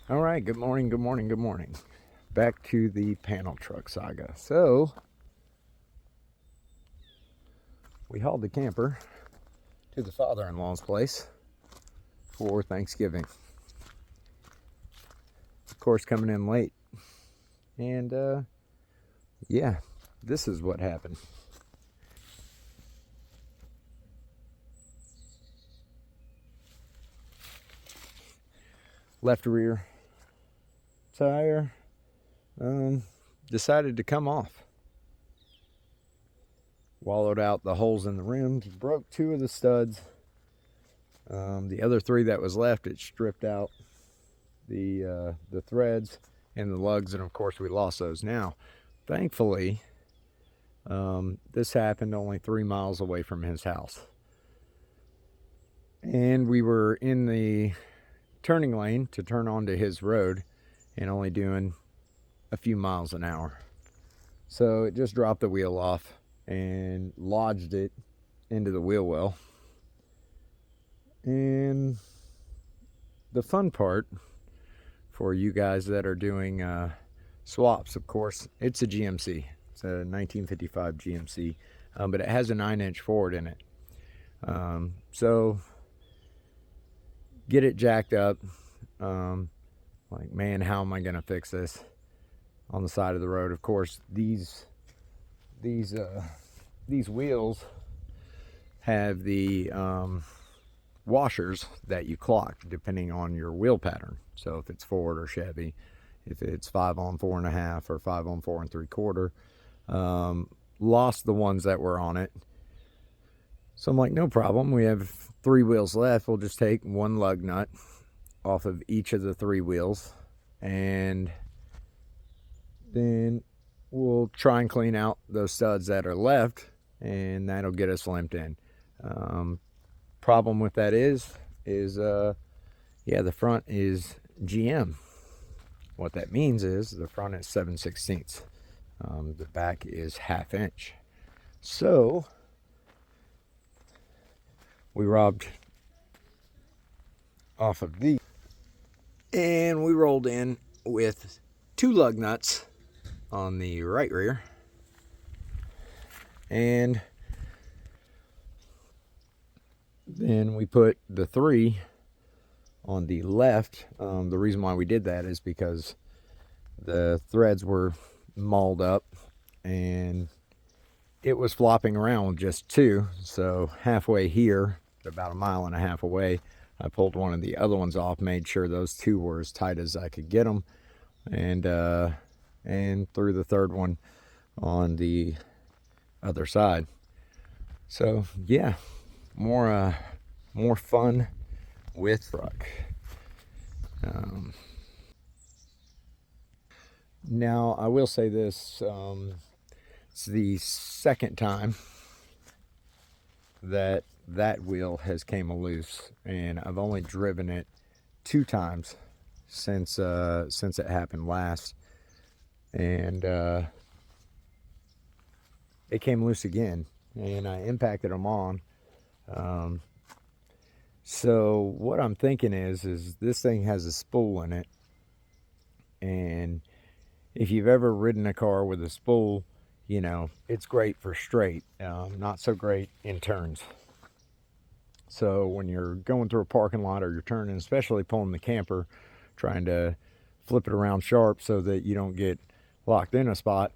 All right, good morning, good morning, good morning. Back to the panel truck saga. So, we hauled the camper to the father-in-law's place for Thanksgiving. Of course, coming in late. And, yeah, this is what happened. Left rear tire decided to come off. Wallowed out the holes in the rims, broke two of the studs. The other three that was left, it stripped out the threads and the lugs, and of course we lost those. Now, thankfully, this happened only 3 miles away from his house, and we were in the turning lane to turn onto his road and only doing a few miles an hour. So it just dropped the wheel off and lodged it into the wheel well. And the fun part for you guys that are doing swaps, of course, it's a GMC. It's a 1955 GMC, but it has a 9-inch Ford in it. So get it jacked up. Like, man, how am I gonna fix this on the side of the road? Of course, these wheels have the washers that you clock depending on your wheel pattern. So if it's Ford or Chevy, if it's 5 on 4.5 or 5 on 4 3/4, lost the ones that were on it. So I'm like, no problem. We have 3 wheels left. We'll just take one lug nut off of each of the 3 wheels, and then we'll try and clean out those studs that are left, and that'll get us limped in. Problem with that is yeah, the front is GM. What that means is the front is 7/16. The back is 1/2 inch. So we robbed off of these, and we rolled in with 2 lug nuts on the right rear, and then we put the 3 on the left. The reason why we did that is because the threads were mauled up and it was flopping around with just 2. So halfway here, about 1.5 miles away, I pulled one of the other ones off, made sure those 2 were as tight as I could get them, and threw the 3rd one on the other side. So yeah, more fun with truck. Now I will say this, it's the second time that wheel has came loose, and I've only driven it 2 times since it happened last, and it came loose again, and I impacted them on. So what I'm thinking is this thing has a spool in it, and if you've ever ridden a car with a spool, you know, it's great for straight, not so great in turns. So when you're going through a parking lot or you're turning, especially pulling the camper, trying to flip it around sharp so that you don't get locked in a spot,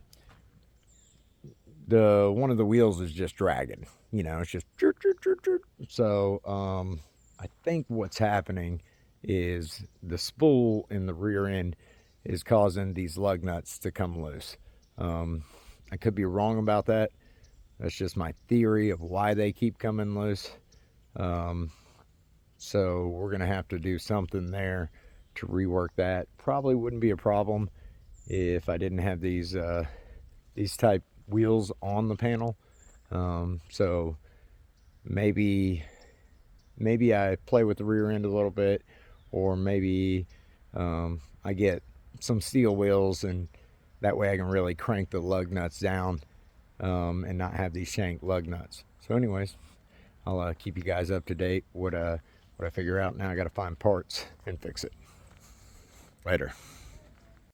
one of the wheels is just dragging, you know, it's just jerk, jerk, jerk, jerk. So I think what's happening is the spool in the rear end is causing these lug nuts to come loose. I could be wrong about that. That's just my theory of why they keep coming loose. So we're gonna have to do something there to rework that. Probably wouldn't be a problem if I didn't have these type wheels on the panel. So maybe I play with the rear end a little bit, or maybe I get some steel wheels, and that way I can really crank the lug nuts down and not have these shank lug nuts. So anyways, I'll keep you guys up to date what I figure out. Now I got to find parts and fix it. Later.